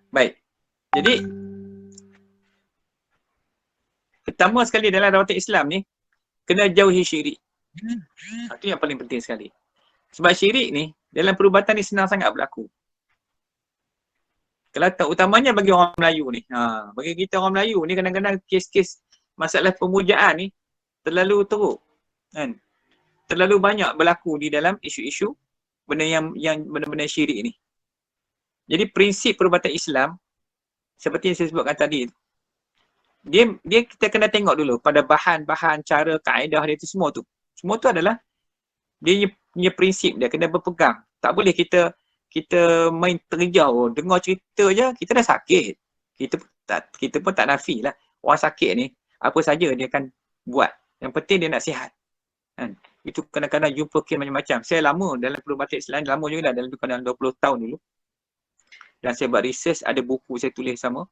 Baik. Jadi pertama sekali dalam rawatan Islam ni kena jauhi syirik. Itu yang paling penting sekali. Sebab syirik ni dalam perubatan ni senang sangat berlaku. Kalau utamanya bagi orang Melayu ni. Bagi kita orang Melayu ni kadang-kadang kes-kes masalah pemujaan ni terlalu teruk. Kan? Terlalu banyak berlaku di dalam isu-isu benda yang benda-benda syirik ni. Jadi prinsip perubatan Islam seperti yang saya sebutkan tadi, dia kita kena tengok dulu pada bahan-bahan, cara, kaedah dia tu semua tu. Semua tu adalah dia punya prinsip dia kena berpegang. Tak boleh kita main terjauh, dengar cerita je kita dah sakit. Kita pun tak nafi lah. Orang sakit ni apa saja dia akan buat. Yang penting dia nak sihat. Kan? Itu kadang-kadang jumpa kes macam-macam. Saya lama dalam perubatan Islam, lama juga dah, dalam 20 tahun dulu. Dan saya buat research, ada buku saya tulis sama.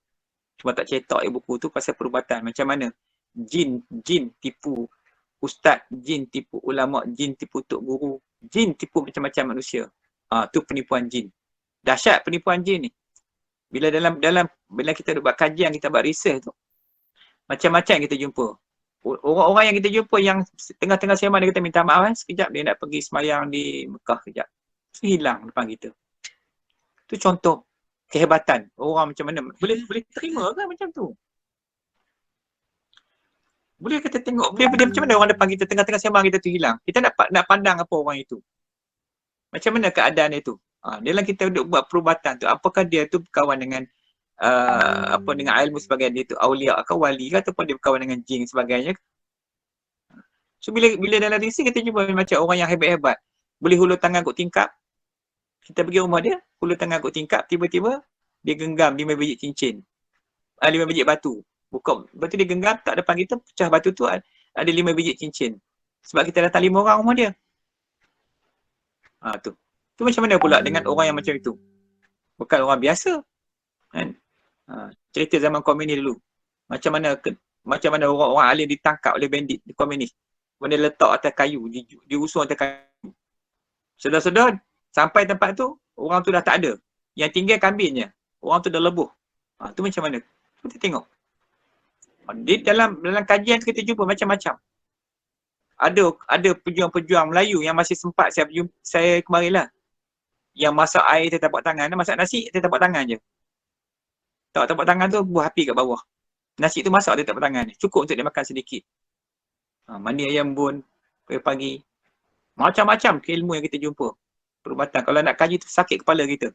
Cuma tak cetak buku tu pasal perubatan. Macam mana jin tipu ustaz, jin tipu ulama, jin tipu tok guru, jin tipu macam-macam manusia. Tu penipuan jin. Dahsyat penipuan jin ni. Bila bila kita buat kajian, kita buat research tu, macam-macam kita jumpa. Orang-orang yang kita jumpa yang tengah-tengah sembang dia kata minta maaf sekejap dia nak pergi semayang di Mekah kejap. So, hilang depan kita. Tu contoh kehebatan orang macam mana. Boleh terima ke macam tu? Boleh kita tengok dia macam mana orang depan kita tengah-tengah sembang kita tu hilang. Kita nak pandang apa orang itu. Macam mana keadaan dia tu? Dalam kita duduk buat perubatan tu, apakah dia tu berkawan dengan dengan ilmu sebagainya, dia tu awliya atau wali ke, ataupun dia berkawan dengan jin sebagainya. So bila dalam risi kita jumpa macam orang yang hebat-hebat, boleh hulur tangan kot tingkap. Kita pergi rumah dia, hulur tangan kot tingkap, tiba-tiba dia genggam 5 biji cincin. 5 biji batu. Buka, lepas tu dia genggam, tak depan kita, pecah batu tu ada 5 biji cincin. Sebab kita datang 5 orang rumah dia. Tu macam mana pula dengan orang yang macam itu? Bukan orang biasa. Kan? Cerita zaman komunis dulu. Macam mana orang-orang alim ditangkap oleh bandit di komunis. Benda letak atas kayu, diusung atas kayu. Sedar-sedar sampai tempat tu, orang tu dah tak ada. Yang tinggal kambingnya. Orang tu dah lebuh. Tu macam mana? Kita tengok. Dalam kajian kita jumpa macam-macam. Ada pejuang-pejuang Melayu yang masih sempat saya kemarin lah. Yang masak air tetapak tangan, masak nasi tetapak tangan je. Tetapak tangan tu buah api kat bawah. Nasi tu masak tetapak tangan ni. Cukup untuk dia makan sedikit. Mandi ayam bun pagi-pagi. Macam-macam keilmu yang kita jumpa. Perubatan. Kalau nak kaji tu sakit kepala kita.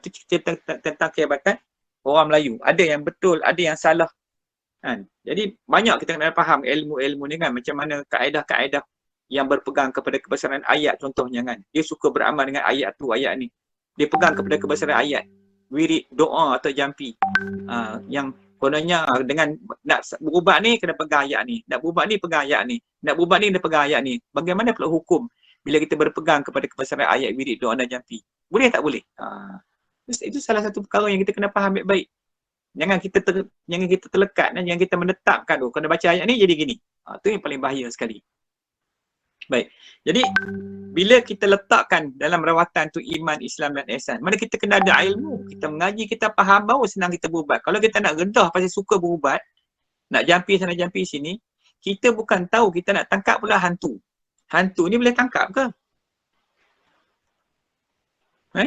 Tu cerita tentang kehebatan orang Melayu. Ada yang betul, ada yang salah. Kan? Jadi banyak kita kena faham ilmu-ilmu ni kan. Macam mana kaedah-kaedah yang berpegang kepada kebesaran ayat contohnya kan. Dia suka beramal dengan ayat tu, ayat ni. Dia pegang kepada kebesaran ayat. Wirid, doa atau jampi. Yang kononnya dengan nak berubat ni kena pegang ayat ni. Nak berubat ni pegang ayat ni. Nak berubat ni kena pegang ayat ni. Bagaimana pula hukum bila kita berpegang kepada kebesaran ayat, wirid, doa dan jampi? Boleh tak boleh? Itu salah satu perkara yang kita kena faham baik-baik. Jangan kita terlekat dan jangan kita menetapkan kena baca ayat ni jadi gini. Itu yang paling bahaya sekali. Baik. Jadi bila kita letakkan dalam rawatan tu iman, Islam dan ihsan, mana kita kena ada ilmu, kita mengaji, kita faham, baru senang kita berubat. Kalau kita nak redah pasal suka berubat, nak jampi sana jampi sini, kita bukan tahu kita nak tangkap pula hantu. Hantu ni boleh tangkap ke?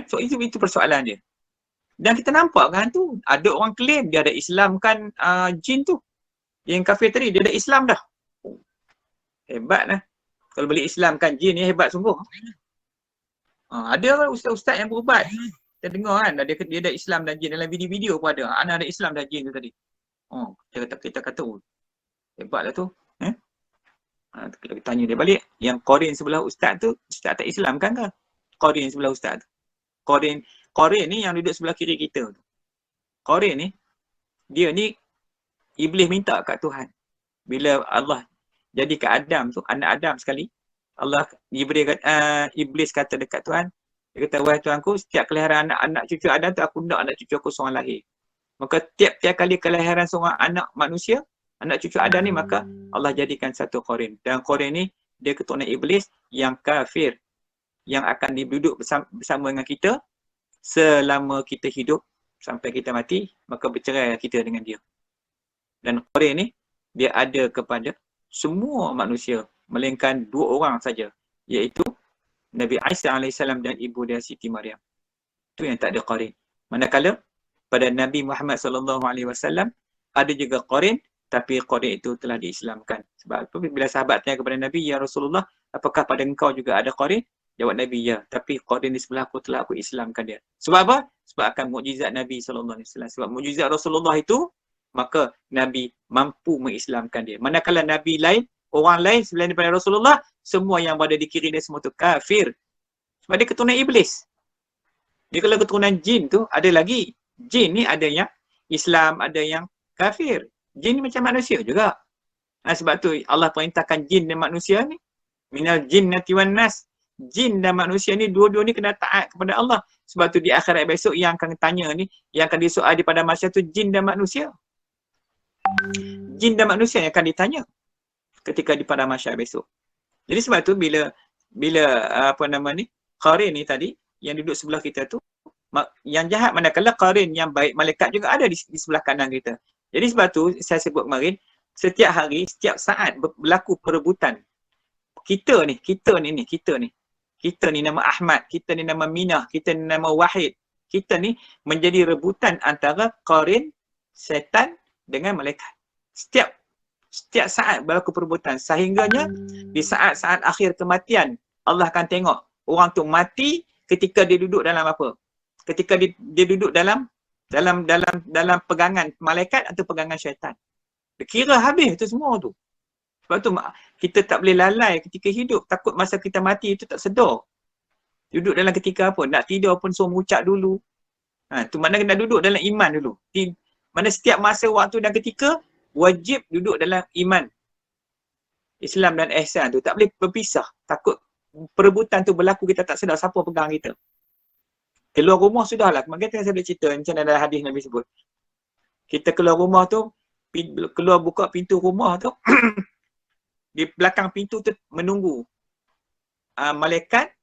So itu persoalan dia. Dan kita nampak kan hantu, ada orang claim dia ada Islamkan jin tu. Yang kafir tadi dia ada Islam dah. Hebat lah. Kalau boleh Islamkan jin ni hebat sungguh. Ada ustaz-ustaz yang berubat. Kita dengar kan, dia ada Islam dan jin. Dalam video-video pun ada. Ana ada Islam dan jin tu tadi. Kita kata, hebat lah tu. Kalau kita tanya dia balik, yang Korean sebelah ustaz tu, ustaz tak Islam kan ke? Korean sebelah ustaz tu. Korean ni yang duduk sebelah kiri kita tu. Korean ni, dia ni Iblis minta kat Tuhan. Bila Allah jadi kat Adam tu, anak Adam sekali, Iblis kata dekat Tuhan, dia kata, wahai Tuhanku, setiap kelahiran anak cucu Adam tu, aku nak anak cucu aku seorang lahir. Maka tiap-tiap kali kelahiran seorang anak manusia, anak cucu Adam ni, maka Allah jadikan satu Korin. Dan Korin ni, dia keturunan Iblis yang kafir, yang akan duduk bersama dengan kita selama kita hidup sampai kita mati, maka bercerai kita dengan dia. Dan qarin ni dia ada kepada semua manusia melainkan 2 orang saja, iaitu Nabi Isa AS dan ibu dia Siti Maryam. Itu yang tak ada qarin. Manakala pada Nabi Muhammad SAW ada juga qarin, tapi qarin itu telah diislamkan. Sebab itu bila sahabat tanya kepada Nabi, "Ya Rasulullah, apakah pada engkau juga ada qarin?" Jawab Nabi, "Ya, tapi qarin di sebelah aku telah aku islamkan dia." Sebab apa? Sebab akan mukjizat Nabi SAW. Sebab mukjizat Rasulullah itu, maka Nabi mampu mengislamkan dia. Manakala Nabi lain, orang lain selain daripada Rasulullah, semua yang berada di kiri dia semua tu kafir. Sebab dia keturunan iblis. Dia kalau keturunan jin tu, ada lagi. Jin ni ada yang Islam, ada yang kafir. Jin ni macam manusia juga. Sebab tu Allah perintahkan jin dan manusia ni. Minal jinnati wan nas. Jin dan manusia ni, dua-dua ni kena taat kepada Allah. Sebab tu di akhirat besok yang akan tanya ni, yang akan disoal di pada masa tu jin dan manusia. Jin dan manusia yang akan ditanya ketika di pada mahsyar besok. Jadi sebab tu bila qarin ni tadi yang duduk sebelah kita tu, yang jahat manakala qarin yang baik malaikat juga ada di sebelah kanan kita. Jadi sebab tu saya sebut kemarin, setiap hari, setiap saat berlaku perebutan. Kita ni nama Ahmad, kita ni nama Minah, kita ni nama Wahid. Kita ni menjadi rebutan antara qarin, setan dengan malaikat. Setiap saat berlaku perebutan, sehingganya di saat-saat akhir kematian Allah akan tengok orang tu mati ketika dia duduk dalam apa? Ketika dia duduk dalam pegangan malaikat atau pegangan syaitan. Dia kira habis tu semua tu. Sebab tu kita tak boleh lalai ketika hidup, takut masa kita mati itu tak sedar. Duduk dalam ketika apa? Nak tidur pun suruh mengucap dulu. Tu mana kena duduk dalam iman dulu. Mana setiap masa, waktu dan ketika wajib duduk dalam iman, Islam dan ihsan tu. Tak boleh berpisah. Takut perebutan tu berlaku, kita tak sedar siapa pegang kita. Keluar rumah sudahlah. Kemarin saya boleh cerita macam dalam hadis Nabi sebut. Kita keluar rumah tu, keluar buka pintu rumah tu, di belakang pintu tu menunggu malaikat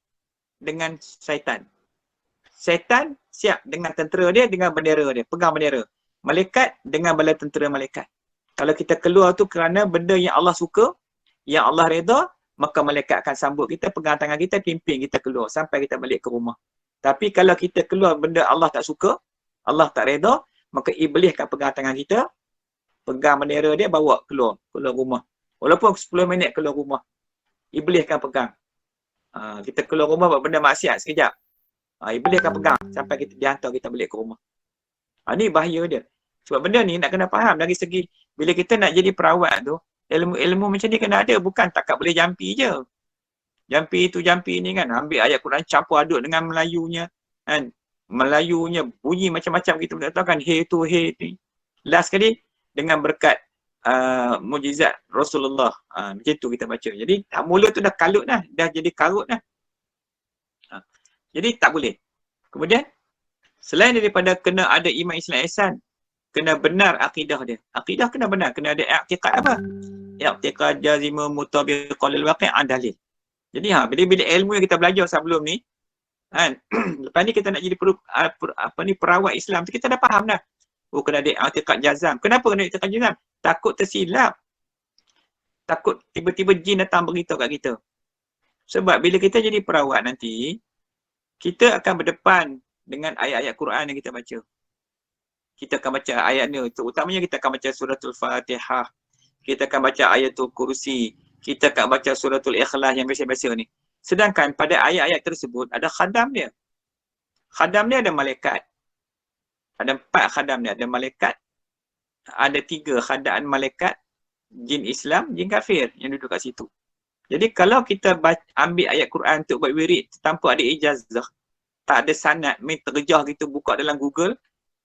dengan syaitan. Syaitan siap dengan tentera dia, dengan bendera dia, pegang bendera. Malaikat dengan bala tentera malaikat. Kalau kita keluar tu kerana benda yang Allah suka, yang Allah redha, maka malaikat akan sambut kita, pegang tangan kita, pimpin kita keluar sampai kita balik ke rumah. Tapi kalau kita keluar benda Allah tak suka, Allah tak redha, maka iblis akan pegang tangan kita, pegang bendera dia, bawa keluar rumah. Walaupun 10 minit keluar rumah, iblis akan pegang. Kita keluar rumah buat benda maksiat sekejap, iblis akan pegang sampai kita dihantar kita balik ke rumah. Ni bahaya dia. Sebab benda ni nak kena faham dari segi bila kita nak jadi perawat tu, ilmu macam ni kena ada, bukan takat boleh jampi je. Jampi tu jampi ni kan, ambil ayat Quran campur aduk dengan Melayunya kan. Melayunya bunyi macam-macam, kita boleh tahu kan, he tu he ni. Last sekali dengan berkat mukjizat Rasulullah. Macam tu kita baca. Jadi mula tu dah kalut dah, dah jadi karut dah. Jadi tak boleh. Kemudian selain daripada kena ada iman, Islam, ihsan, kena benar akidah dia. Akidah kena benar, kena ada i'tiqad apa? I'tiqad jazimah mutabiqal lil waqi' dalil. Jadi bila ilmu yang kita belajar sebelum ni kan, lepas ni kita nak jadi perawat Islam tu, kita dah faham dah. Kena ada i'tiqad jazam. Kenapa kena i'tiqad jazam? Takut tersilap. Takut tiba-tiba jin datang beritahu kat kita. Sebab bila kita jadi perawat nanti, kita akan berdepan dengan ayat-ayat Quran yang kita baca. Kita akan baca ayat ni, terutamanya kita akan baca suratul Fatihah, kita akan baca ayatul kursi, kita akan baca suratul Ikhlas yang biasa-biasa ni. Sedangkan pada ayat-ayat tersebut ada khadam dia. Khadam dia ada malaikat. Ada 4 khadam dia, ada malaikat. Ada 3 khadam malaikat, jin Islam, jin kafir yang duduk kat situ. Jadi kalau kita ambil ayat Quran untuk buat wirid tanpa ada ijazah, tak ada sanad, main terjah kita buka dalam Google,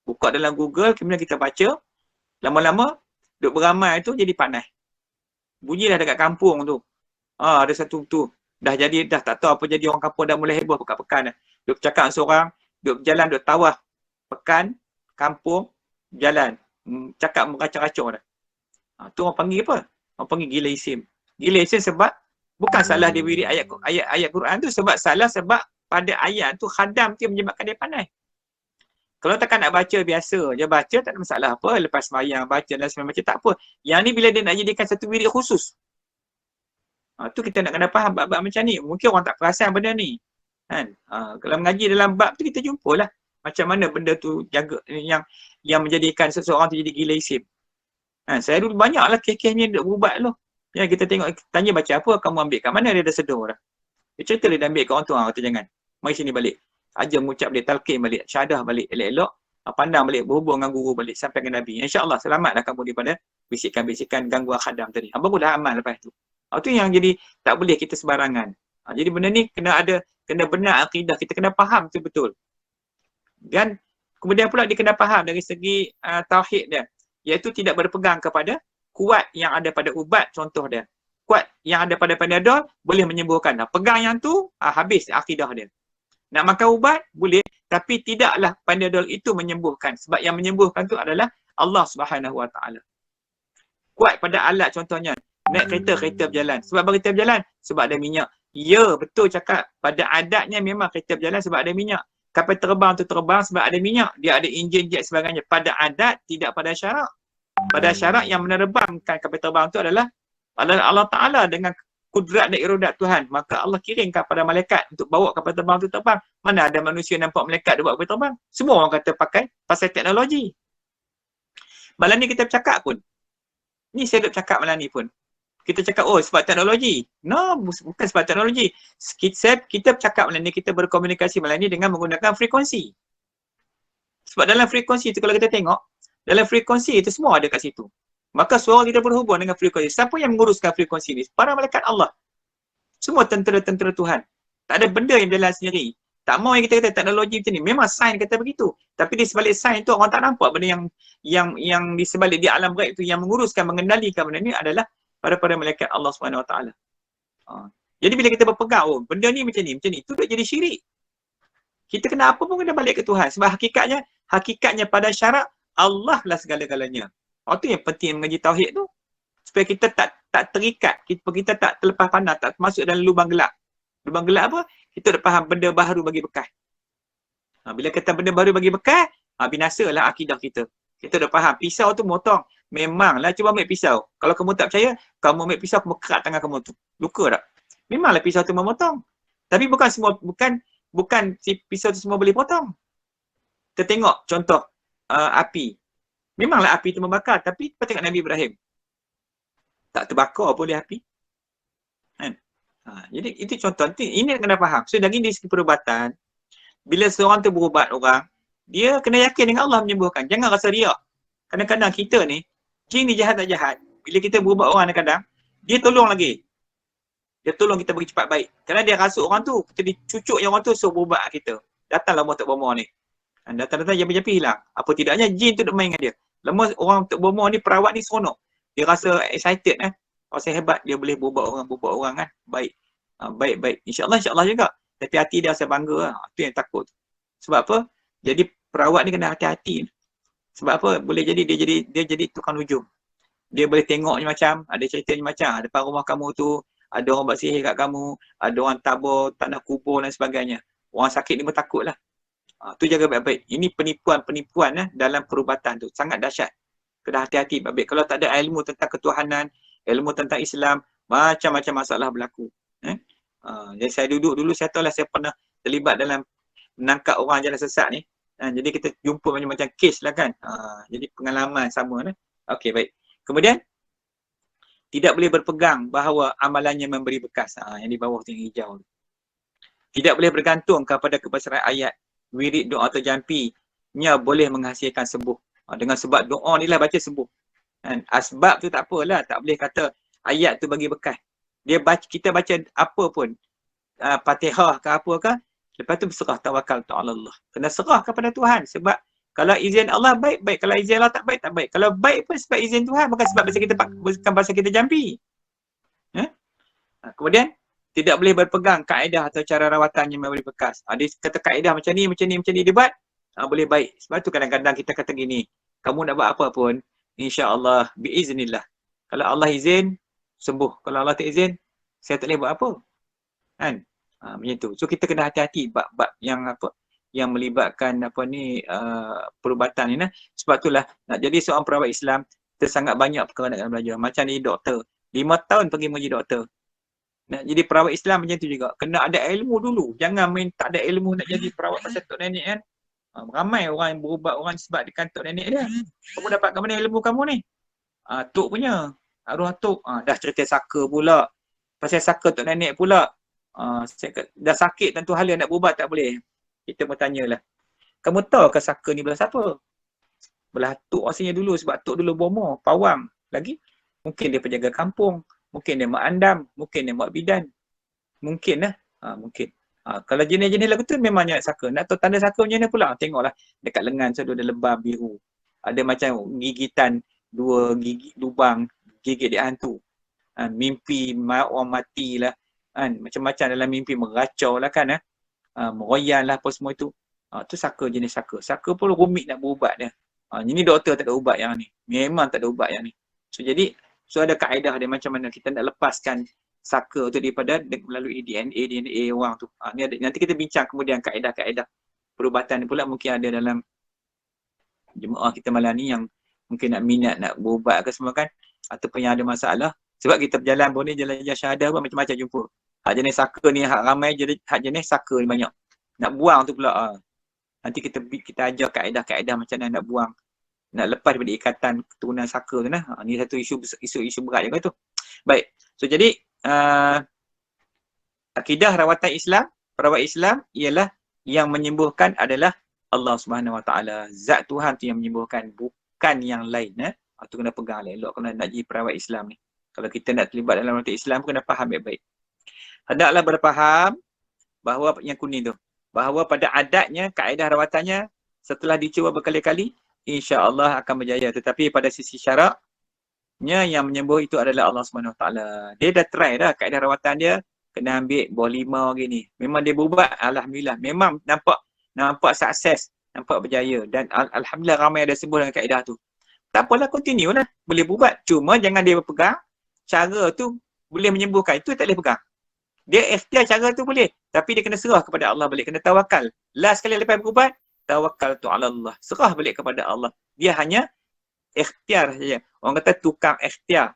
kemudian kita baca, lama-lama duk beramai tu jadi panas. Bunyilah dekat kampung tu. Ada satu tu, dah tak tahu apa jadi, orang kampung dah mulai heboh pekan-pekan dah. Duk cakap seorang, duk berjalan, duk tawaf pekan, kampung, jalan, cakap meracau-racau dah. Tu orang panggil apa? Orang panggil gila isim. Gila isim sebab bukan salah dia wirid ayat Quran tu, sebab pada ayat tu khadam tu menyebabkan dia panas. Kalau takkan nak baca biasa je, baca tak ada masalah apa. Lepas sembahyang baca dan sebagainya macam tak apa. Yang ni bila dia nak jadikan satu wirid khusus. Tu kita nak kena faham bab-bab macam ni. Mungkin orang tak perasan benda ni. Kan? Kalau mengaji dalam bab tu kita jumpalah macam mana benda tu jaga yang menjadikan seseorang tu jadi gila isim. Saya dulu banyaklah kes-kes ni duk berubat tu. Ya, kita tengok, tanya baca apa, kamu ambil kat mana, dia dah sedar dah. Dia cerita dia dah ambil kat orang tu, kata jangan. Mari sini balik. Ajar mengucap dia, talqin balik, syahadah balik, elok-elok, pandang balik, berhubung dengan guru balik sampai ke Nabi. InsyaAllah selamatlah kamu daripada bisikan-bisikan gangguan khadam tadi. Barulah amal lepas tu. Itu yang jadi tak boleh kita sembarangan. Jadi benda ni kena benar akidah, kita kena faham betul-betul. Dan kemudian pula dia kena faham dari segi tauhid dia, iaitu tidak berpegang kepada kuat yang ada pada ubat. Contoh dia, kuat yang ada pada Panadol boleh menyembuhkan. Pegang yang tu, habis akidah dia. Nak makan ubat boleh, tapi tidaklah Panadol itu menyembuhkan, sebab yang menyembuhkan tu adalah Allah Subhanahu Wa Taala. Kuat pada alat, contohnya naik kereta berjalan. Sebab apa kereta berjalan? Sebab ada minyak. Ya, betul cakap. Pada adatnya memang kereta berjalan sebab ada minyak. Kapal terbang tu terbang sebab ada minyak. Dia ada enjin, jet sebagainya. Pada adat, tidak pada syarak. Pada syarak yang menerbangkan kapal terbang tu adalah Allah Ta'ala dengan kudrat dan iradat Tuhan. Maka Allah kirimkan pada malaikat untuk bawa kapal terbang tu terbang. Mana ada manusia nampak malaikat dia bawa kapal terbang? Semua orang kata pakai pasal teknologi. Malam ni kita bercakap pun. Ni saya duk cakap malam ni pun. Kita cakap, sebab teknologi. No, bukan sebab teknologi. Kita bercakap malam ni, kita berkomunikasi malam ni dengan menggunakan frekuensi. Sebab dalam frekuensi itu, kalau kita tengok, dalam frekuensi itu semua ada kat situ. Maka suara kita berhubung dengan frekuensi. Siapa yang menguruskan frekuensi ni? Para malaikat Allah. Semua tentera-tentera Tuhan. Tak ada benda yang berjalan sendiri. Tak mau yang kita kata teknologi macam ni. Memang sains kata begitu. Tapi di sebalik sains tu orang tak nampak benda yang di sebalik di alam gaib tu yang menguruskan, mengendalikan benda ni adalah para malaikat Allah Subhanahu Wa Taala. Jadi bila kita berpegang, benda ni macam ni, tu dah jadi syirik. Kita kena apa pun kena balik ke Tuhan. Sebab hakikatnya pada syarak Allah lah segala-galanya. Itu yang penting mengaji tauhid tu. Supaya kita tak terikat, kita tak terlepas pandang, tak masuk dalam lubang gelap. Lubang gelap apa? Kita dah faham benda baru bagi bekas. Bila kata benda baru bagi bekas, binasalah akidah kita. Kita dah faham, pisau tu motong. Memanglah, cuba ambil pisau. Kalau kamu tak percaya, kamu ambil pisau, kamu kerat tangan kamu tu. Luka tak? Memanglah pisau tu memotong. Tapi bukan si pisau tu semua boleh potong. Kita tengok contoh api. Memanglah api tu membakar, tapi kita tengok Nabi Ibrahim. Tak terbakar pun dia api. Kan? Jadi itu contoh. Ini kena faham. So dari segi perubatan, bila seorang tu berubat orang, dia kena yakin dengan Allah menyembuhkan. Jangan rasa riak. Kadang-kadang kita ni, jin ni jahat tak jahat. Bila kita berubat orang kadang-kadang, dia tolong lagi. Dia tolong kita bagi cepat baik. Kerana dia rasuk orang tu, kita dicucuk yang orang tu suruh berubat kita. Datanglah Tok Bomo ni. Datang-datang jampi-jampi hilang. Apa tidaknya jin tu duk main dengan dia. Lama orang Tok Bomo ni, perawat ni seronok. Dia rasa excited rasa hebat dia boleh berubat orang kan. Baik. Baik. InsyaAllah juga. Tapi hati dia rasa bangga. Itu yang takut. Sebab apa? Jadi perawat ni kena hati-hati. Sebab apa? Boleh jadi dia jadi tukang hujung. Dia boleh tengok macam, ada cerita macam, depan rumah kamu tu, ada orang buat sihir kat kamu, ada orang tabur, tanah kubur dan sebagainya. Orang sakit ni pun takut lah. Tu jaga baik-baik. Ini penipuan dalam perubatan tu. Sangat dahsyat. Kena hati-hati baik-baik. Kalau tak ada ilmu tentang ketuhanan, ilmu tentang Islam, macam-macam masalah berlaku. Jadi saya dulu saya tahu lah, saya pernah terlibat dalam menangkap orang jalan sesat ni. Jadi kita jumpa macam-macam kes lah kan. Jadi pengalaman sama lah. Okey, baik. Kemudian, tidak boleh berpegang bahawa amalannya memberi bekas. Yang di bawah tu yang hijau. Tidak boleh bergantung kepada kebesaran ayat, wirid, doa atau jampinya boleh menghasilkan sembuh. Dengan sebab doa ni lah baca sembuh. Asbab tu tak apalah. Tak boleh kata ayat tu bagi bekas. Kita baca apa pun. Fatihah ke apa ke. Lepas tu berserah tawakal ta'ala Allah. Kena serah kepada Tuhan. Sebab kalau izin Allah baik. Kalau izin Allah tak baik. Kalau baik pun sebab izin Tuhan. Bukan sebab bahasa kita jampi. Kemudian, tidak boleh berpegang kaedah atau cara rawatan yang memberi bekas. Dia kata kaedah macam ni dia buat. Boleh baik. Sebab tu kadang-kadang kita kata gini. Kamu nak buat apa pun. InsyaAllah. Biiznillah. Kalau Allah izin, sembuh. Kalau Allah tak izin, saya tak boleh buat apa. Kan? Macam tu. So kita kena hati-hati bab yang apa yang melibatkan perubatan ni nah. Sebab itulah nak jadi seorang perawat Islam tersangat banyak perkara nak kena belajar. Macam ni doktor, 5 tahun pergi menjadi doktor. Nak jadi perawat Islam macam tu juga. Kena ada ilmu dulu. Jangan main tak ada ilmu nak jadi perawat pasal tok nenek kan. Ramai orang yang berubat orang sebab di kantor nenek dia. Kamu dapat ke mana ilmu kamu ni? Tok punya. Arwah tok. Dah cerita saka pula. Pasal saka tok nenek pula. Dah sakit tentu hala nak berubat tak boleh. Kita pun tanyalah. Kamu tahu ke saka ni belah siapa? Belah tok rasanya dulu sebab tok dulu bomoh, pawang. Lagi mungkin dia penjaga kampung. Mungkin dia mak andam, mungkin dia mak bidan. Mungkin lah. Mungkin. Kalau jenis-jenis lagu tu memang nyat saka. Nak tahu tanda saka macam mana pula? Tengoklah dekat lengan tu ada lebam biru. Ada macam gigitan 2 gigi lubang, gigit dia hantu. Mimpi orang mati lah. Macam-macam dalam mimpi meracau lah kan. Meroyan lah apa semua itu. Tu saka, jenis saka. Saka pun rumit nak berubat dia. Ini doktor tak ada ubat yang ni. Memang tak ada ubat yang ni. So jadi ada kaedah dia macam mana kita nak lepaskan saka tu daripada melalui DNA orang tu. Ni ada, nanti kita bincang kemudian kaedah-kaedah perubatan ni pula mungkin ada dalam jemaah kita malam ni yang mungkin nak minat nak berubat ke semua kan, ataupun yang ada masalah. Sebab kita berjalan pun ni jalan-jalan syahadah pun macam-macam jumpa. Hak jenis saka ni hak ramai, hak jenis saka ni banyak. Nak buang tu pula. Nanti kita ajar kaedah-kaedah macam mana nak buang, nak lepas daripada ikatan keturunan saka tu nah. Ni satu isu berat juga tu. Baik. So jadi akidah rawatan Islam, perawat Islam ialah yang menyembuhkan adalah Allah Subhanahu Wa Taala. Zat Tuhan tu yang menyembuhkan, bukan yang lain. Tu kena pegang elok kalau nak jadi perawat Islam ni. Kalau kita nak terlibat dalam rawatan Islam kena faham baik-baik. Hendaklah berfaham bahawa yang kuning tu, bahawa pada adatnya kaedah rawatannya setelah dicuba berkali-kali insya-Allah akan berjaya, tetapi pada sisi syaraknya yang menyembuh itu adalah Allah Subhanahu Wa Taala. Dia dah try dah kaedah rawatan dia, kena ambil buah limau gini. Memang dia berubat, alhamdulillah. Memang nampak sukses, nampak berjaya dan alhamdulillah ramai ada sembuh dengan kaedah tu. Tak apalah, continue lah. Boleh berubat. Cuma jangan dia berpegang cara tu boleh menyembuhkan. Itu tak boleh pegang. Dia ikhtiar cara tu boleh, tapi dia kena serah kepada Allah balik, kena tawakal. Last sekali lepas berubat, tawakal tu ala Allah. Serah balik kepada Allah. Dia hanya ikhtiar saja. Orang kata tukang ikhtiar.